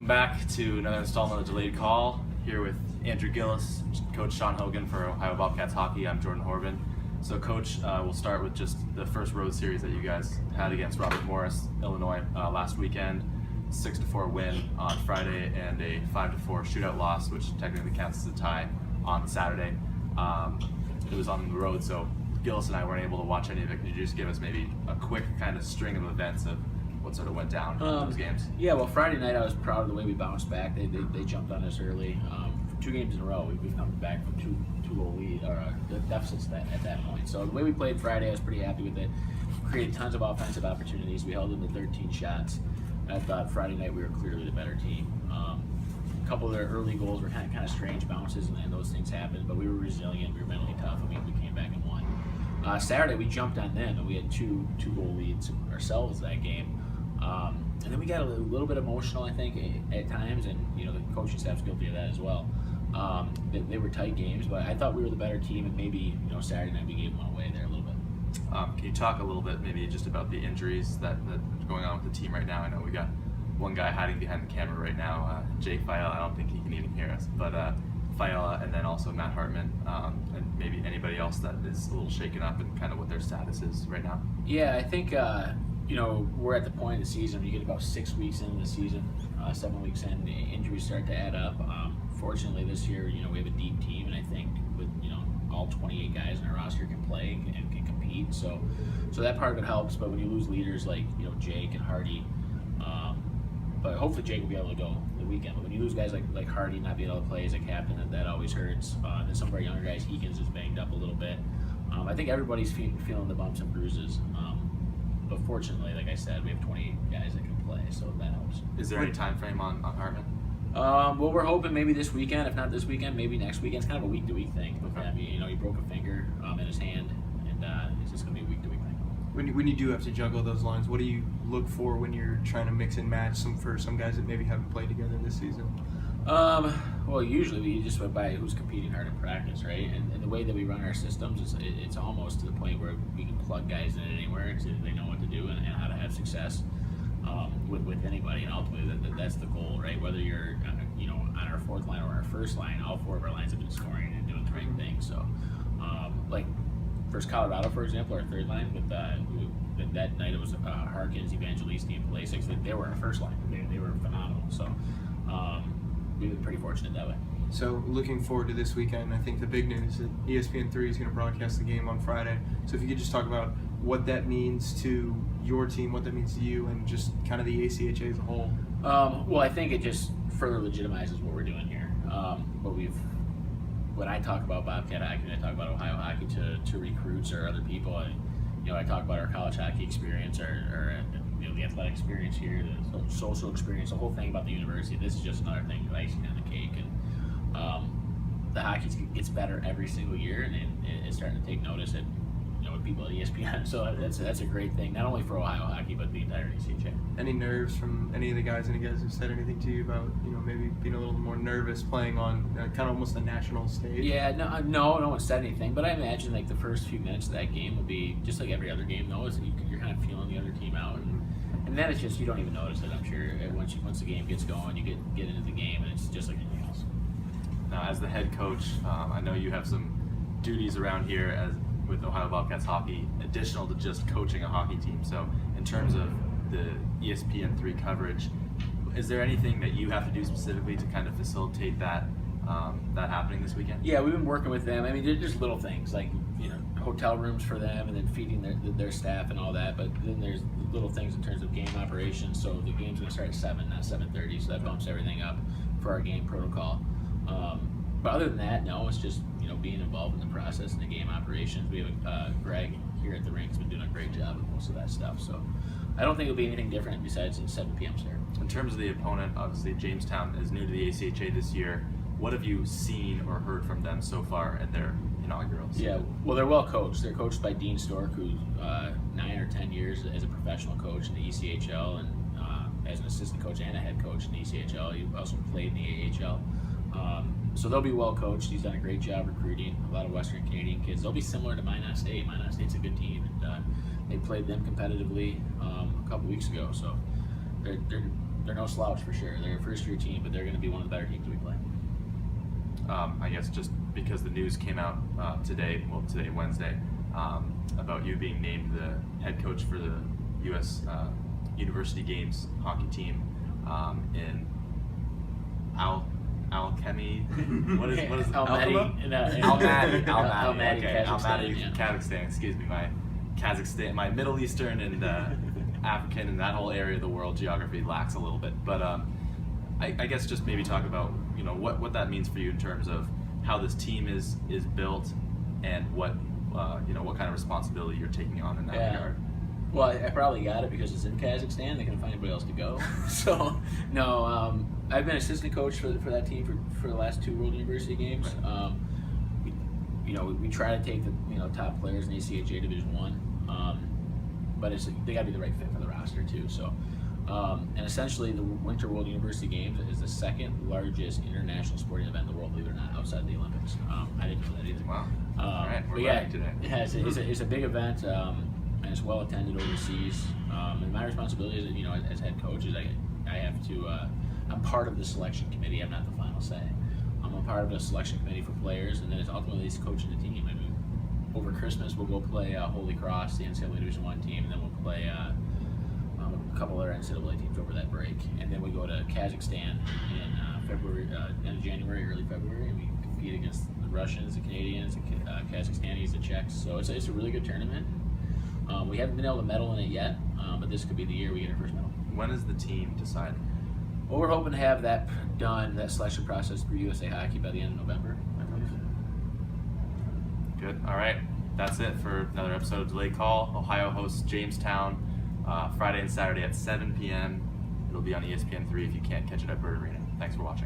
Back to another installment of Delayed Call, here with Andrew Gillie, Coach Sean Hogan for Ohio Bobcats hockey. I'm Jordan Horrobin. So Coach, we'll start with just the first road series that you guys had against Robert Morris, Illinois last weekend. 6-4 win on Friday and a 5-4 shootout loss, which technically counts as a tie on Saturday. It was on the road, so Gillis and I weren't able to watch any of it. Could you just give us maybe a quick kind of string of events of what sort of went down in those games? Yeah, well, Friday night I was proud of the way we bounced back. They jumped on us early. For 2 games in a row, we've come back from two goal lead or deficits at that point. So the way we played Friday, I was pretty happy with it. Created tons of offensive opportunities. We held them to 13 shots. I thought Friday night we were clearly the better team. A couple of their early goals were kind of strange bounces, and those things happened. But we were resilient. We were mentally tough, and we came back and won. Saturday we jumped on them, and we had two goal leads ourselves that game. And then we got a little bit emotional, I think, at times, and the coaching staff's guilty of that as well. They were tight games, but I thought we were the better team, and maybe Saturday night we gave one away there a little bit. Can you talk a little bit maybe just about the injuries that are going on with the team right now? I know we got one guy hiding behind the camera right now, Jake Fiala. I don't think he can even hear us, but Fiala, and then also Matt Hartman, and maybe anybody else that is a little shaken up and kind of what their status is right now. Yeah, I think we're at the point of the season where you get about 6 weeks into the season, 7 weeks in, the injuries start to add up. Fortunately, this year, we have a deep team, and I think with all 28 guys in our roster can play and can compete. So that part of it helps. But when you lose leaders like Jake and Hardy, but hopefully Jake will be able to go the weekend. But when you lose guys like Hardy not being able to play as a captain, that always hurts. And then some of our younger guys, Heekins is banged up a little bit. I think everybody's feeling the bumps and bruises. But fortunately, like I said, we have 28 guys that can play, so that helps. Is there any time frame on Hartman? Well, we're hoping maybe this weekend. If not this weekend, maybe next weekend. It's kind of a week-to-week thing with him. He broke a finger in his hand, and it's just going to be a week-to-week thing. When you do have to juggle those lines, what do you look for when you're trying to mix and match for some guys that maybe haven't played together this season? Well, usually we just went by who's competing hard in practice, right? And the way that we run our systems, it's almost to the point where we can plug guys in anywhere so they know what to do and how to have success with anybody. And ultimately, that's the goal, right? Whether you're on our fourth line or our first line, all 4 of our lines have been scoring and doing the right thing. So, like versus Colorado, for example, our third line with that night it was Harkins, Evangelisti, and Pulisic. They were our first line. They were phenomenal. So. We've been pretty fortunate that way. So looking forward to this weekend, I think the big news is that ESPN3 is going to broadcast the game on Friday. So if you could just talk about what that means to your team, what that means to you, and just kind of the ACHA as a whole. Well, I think it just further legitimizes what we're doing here. When I talk about Bobcat hockey, when I talk about Ohio hockey to recruits or other people, I talk about our college hockey experience, or the athletic experience here, the social experience, the whole thing about the university. This is just another thing, icing on the cake, and the hockey gets better every single year, and it's starting to take notice with people at ESPN. So that's a great thing, not only for Ohio hockey but the entire ACHA. Any nerves from any of the guys? Any guys have said anything to you about maybe being a little more nervous playing on kind of almost the national stage? Yeah, no one said anything, but I imagine like the first few minutes of that game will be just like every other game, though, is you're kind of feeling the other team out, and then it's just you don't even notice it. I'm sure once the game gets going, you get into the game, and it's just like anything else. Now, as the head coach, I know you have some duties around here with Ohio Bobcats hockey, additional to just coaching a hockey team. So, in terms of the ESPN3 coverage, is there anything that you have to do specifically to kind of facilitate that happening this weekend? Yeah, we've been working with them. I mean, there's little things like hotel rooms for them, and then feeding their staff and all that. But then there's little things in terms of game operations. So the game's going to start at 7, not 7:30. So that bumps everything up for our game protocol. But other than that, no, it's just being involved in the process and the game operations. We have Greg here at the rink has been doing a great job with most of that stuff. So I don't think it'll be anything different besides the 7 p.m. start. In terms of the opponent, obviously Jamestown is new to the ACHA this year. What have you seen or heard from them so far in their inaugurals? Yeah, well, they're well coached. They're coached by Dean Stork, who's 9 or 10 years as a professional coach in the ECHL, and as an assistant coach and a head coach in the ECHL. He also played in the AHL. So they'll be well coached. He's done a great job recruiting a lot of Western Canadian kids. They'll be similar to Minot State. Minot State's a good team, and they played them competitively a couple weeks ago. So they're they're no slouch for sure. They're a first-year team, but they're going to be one of the better teams we play. I guess just because the news came out today, Wednesday, about you being named the head coach for the U.S. University Games hockey team in Alchemy. What is Almaty. Almaty. Okay, Kazakhstan, Almaty, yeah. Kazakhstan. Excuse me, my Middle Eastern and African and that whole area of the world geography lacks a little bit. But I guess just maybe talk about what that means for you in terms of how this team is built and what what kind of responsibility you're taking on in that regard. Well, I probably got it because it's in Kazakhstan. They couldn't find anybody else to go. So, no, I've been assistant coach for that team for the last 2 World University Games. We try to take the top players in ACHA Division I, but they got to be the right fit for the roster too. So, and essentially, the Winter World University Games is the 2nd largest international sporting event in the world, believe it or not, outside the Olympics. I didn't know that either. Wow. All right, we're learning today. It's a big event. And it's well attended overseas. And my responsibility is, as head coach, is I have to. I'm part of the selection committee. I'm not the final say. I'm a part of the selection committee for players, and then it's ultimately coaching the team. I mean, over Christmas we'll go play Holy Cross, the NCAA Division I team, and then we'll play a couple other NCAA teams over that break, and then we go to Kazakhstan in February, end of January, early February, and we compete against the Russians, the Canadians, the Kazakhstanis, the Czechs. So it's a really good tournament. We haven't been able to medal in it yet, but this could be the year we get our first medal. When is the team decided? Well, we're hoping to have that done, that selection process through USA Hockey by the end of November, I believe. Good. All right. That's it for another episode of Delayed Call. Ohio hosts Jamestown Friday and Saturday at 7 p.m. It'll be on ESPN3 if you can't catch it at Bird Arena. Thanks for watching.